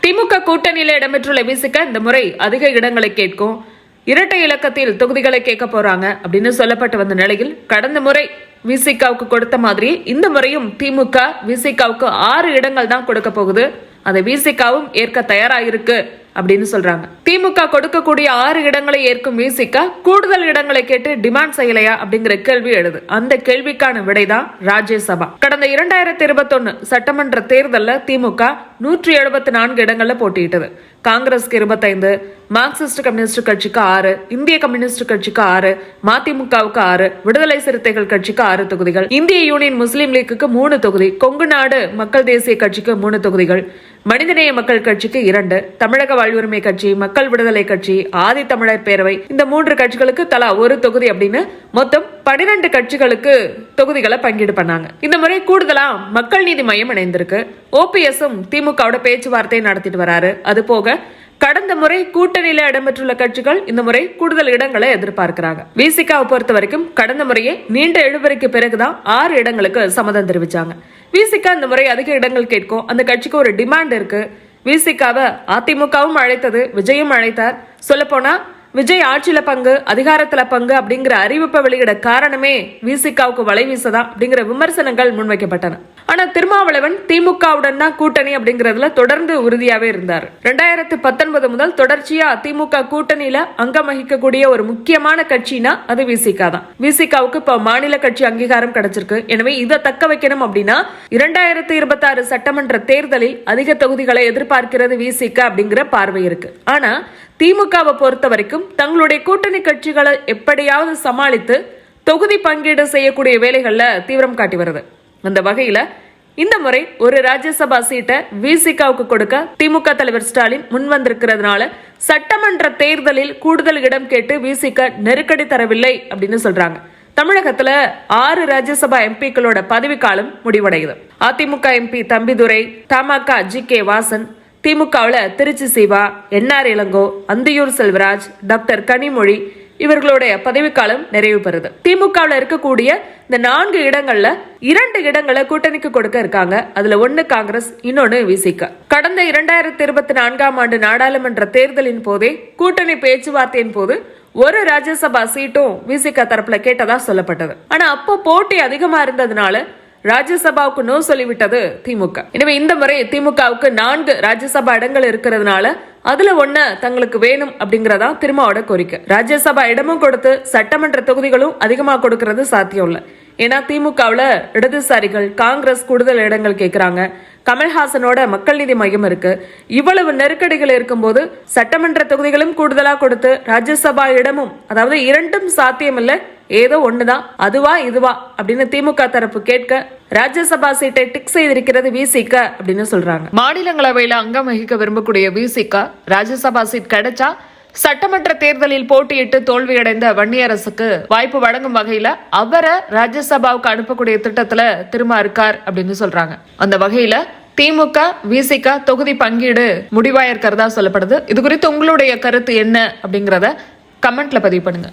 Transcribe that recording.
திமுக கூட்டணியில இடம்பெற்றுள்ள விசிக இந்த முறை அதிக இடங்களை கேட்கும், இரட்டை இலக்கத்தில் தொகுதிகளை கேட்க போறாங்க அப்படின்னு சொல்லப்பட்டு வந்த நிலையில் கடந்த முறை விசிகாவுக்கு கொடுத்த மாதிரி இந்த முறையும் திமுக விசிகாவுக்கு 6 இடங்கள் தான் கொடுக்க போகுது. அதை விசிகாவும் ஏற்க தயாராயிருக்கு அப்படின்னு சொல்றாங்க. திமுக கொடுக்கக்கூடிய 6 இடங்களை ஏற்கும் விசிக கூடுதல் இடங்களை கேட்டு டிமாண்ட் செய்யலையா அப்படிங்கிற கேள்வி எழுது. அந்த கேள்விக்கான விடைதான் ராஜ்யசபா. கடந்த 2021 சட்டமன்ற தேர்தலில் திமுக 174 இடங்கள்ல போட்டியிட்டது. காங்கிரஸ்க்கு 25, மார்க்சிஸ்ட் கம்யூனிஸ்ட் கட்சிக்கு 6, இந்திய கம்யூனிஸ்ட் கட்சிக்கு 6, மதிமுகவுக்கு 6, விடுதலை சிறுத்தைகள் கட்சிக்கு 6 தொகுதிகள், இந்திய யூனியன் முஸ்லீம் லீக்குக்கு 3 தொகுதி, கொங்கு நாடு மக்கள் தேசிய கட்சிக்கு 3 தொகுதிகள், மனிதநேய மக்கள் கட்சிக்கு 2, தமிழக வாழ்வுரிமை கட்சி, மக்கள் விடுதலை கட்சி, ஆதி தமிழர் பேரவை இந்த 3 கட்சிகளுக்கு தலா 1 தொகுதி அப்படின்னு மொத்தம் 12 கட்சிகளுக்கு தொகுதிகளை பங்கீடு பண்ணாங்க. இந்த முறை கூடுதலா மக்கள் நீதி மையம் இணைந்திருக்கு. ஓபிஎஸும் திமுகவோட பேச்சுவார்த்தை நடத்திட்டு வராரு. அது போக கடந்த முறை கூட்டணியில இடம்பெற்றுள்ள கட்சிகள் இந்த முறை கூடுதல் இடங்களை எதிர்பார்க்கிறாங்க. விசிகாவை பொறுத்த வரைக்கும் கடந்த முறையே நீண்ட இழுபறிக்கு பிறகுதான் 6 இடங்களுக்கு சம்மதம் தெரிவிச்சாங்க. விசிகா இந்த முறை அதிக இடங்கள் கேட்கும். அந்த கட்சிக்கு ஒரு டிமாண்ட் இருக்கு. விசிகாவை அதிமுகவும் அழைத்தது, விஜயும் அழைத்தார். சொல்ல போனா விஜய் ஆட்சியில பங்கு, அதிகாரத்துல பங்கு அப்படிங்கிற அறிவிப்பை வெளியிட காரணமே விசிகாவுக்கு வலை வீசதான் அப்படிங்கிற விமர்சனங்கள் முன்வைக்கப்பட்டன. ஆனா திருமாவளவன் திமுகவுடன் தான் கூட்டணி அப்படிங்கறதுல தொடர்ந்து உறுதியாவே இருந்தார். 2019 முதல் தொடர்ச்சியா திமுக கூட்டணியில அங்கம் வகிக்கக்கூடிய ஒரு முக்கியமான கட்சினா அது விசிகா தான். விசிகாவுக்கு இப்ப மாநில கட்சி அங்கீகாரம் கிடைச்சிருக்கு. எனவே இதை தக்க வைக்கணும் அப்படின்னா 2026 சட்டமன்ற தேர்தலில் அதிக தொகுதிகளை எதிர்பார்க்கிறது விசிகா அப்படிங்கிற பார்வை இருக்கு. ஆனா திமுகவை பொறுத்த வரைக்கும் தங்களுடைய கூட்டணி கட்சிகளை எப்படியாவது சமாளித்து தொகுதி பங்கீடு செய்யக்கூடிய வேலைகள்ல தீவிரம் காட்டி வருது. அந்த வகையில இந்த முறை ஒரு ராஜ்யசபா சீட்டை விசிகாவுக்கு கொடுக்க திமுக தலைவர் ஸ்டாலின் முன் வந்திருக்கிறதுனால சட்டமன்ற தேர்தலில் கூடுதல் இடம் கேட்டு விசிக நெருக்கடி தரவில்லை அப்படின்னு சொல்றாங்க. தமிழகத்துல 6 ராஜ்யசபா எம்பிக்களோட பதவிக்காலம் முடிவடையுது. AIADMK MP Thambidurai, TMC G K. வாசன், திமுகவுல திருச்சி சிவா, என்ஆர் இளங்கோ, அந்தியூர் செல்வராஜ், டாக்டர் கனிமொழி இவர்களுடைய பதவிக்காலம் நிறைவு பெறுது. திமுகவில் இருக்கக்கூடிய இந்த 4 இடங்கள்ல 2 இடங்களை கூட்டணிக்கு கொடுக்க இருக்காங்க. அதுல 1 காங்கிரஸ், இன்னொன்னு விசிக. கடந்த 2024 ஆண்டு நாடாளுமன்ற தேர்தலின் போதே கூட்டணி பேச்சுவார்த்தையின் போது ஒரு ராஜ்யசபா சீட்டும் விசிக தரப்புல கேட்டதா சொல்லப்பட்டது. ஆனா அப்போ போட்டி அதிகமா இருந்ததுனால ராஜ்யசபாவுக்கு நோ சொல்லிவிட்டது திமுக. எனவே இந்த முறை திமுகவுக்கு 4 ராஜ்யசபா இடங்கள் இருக்கிறதுனால அதுல 1 தங்களுக்கு வேணும் அப்படிங்கறதா திருமாவோட கோரிக்கை. ராஜ்யசபா இடமும் கொடுத்து சட்டமன்ற தொகுதிகளும் அதிகமா கொடுக்கறது சாத்தியம் இல்ல. ஏன்னா திமுகவுல இடதுசாரிகள், காங்கிரஸ் கூடுதல் இடங்கள் கேட்கிறாங்க. கமல்ஹாசனோட மக்கள் நீதி மையம் இருக்கு. இவ்வளவு நெருக்கடிகள் இருக்கும்போது சட்டமன்ற தொகுதிகளும் கூடுதலா கொடுத்து ராஜ்யசபா இடமும், அதாவது 2ம் சாத்தியம் இல்ல, ஏதோ ஒண்ணுதான், அதுவா இதுவா அப்படின்னு திமுக தரப்பு கேட்க ராஜ்யசபா சீட்டை டிக் செய்திருக்கிறது விசிக அப்படின்னு சொல்றாங்க. மாநிலங்களவையில அங்கம் வகிக்க விரும்பக்கூடிய விசிக ராஜ்யசபா சீட் கிடைச்சா சட்டமன்ற தேர்தலில் போட்டியிட்டு தோல்வியடைந்த வன்னியரசுக்கு வாய்ப்பு வழங்கும் வகையில அவரை ராஜ்யசபாவுக்கு அனுப்பக்கூடிய திட்டத்துல திரும்ப இருக்கார் அப்படின்னு சொல்றாங்க. அந்த வகையில திமுக விசிக தொகுதி பங்கீடு முடிவாயிருக்கிறதா சொல்லப்படுது. இது குறித்து உங்களுடைய கருத்து என்ன அப்படிங்கறத கமெண்ட்ல பதிவு பண்ணுங்க.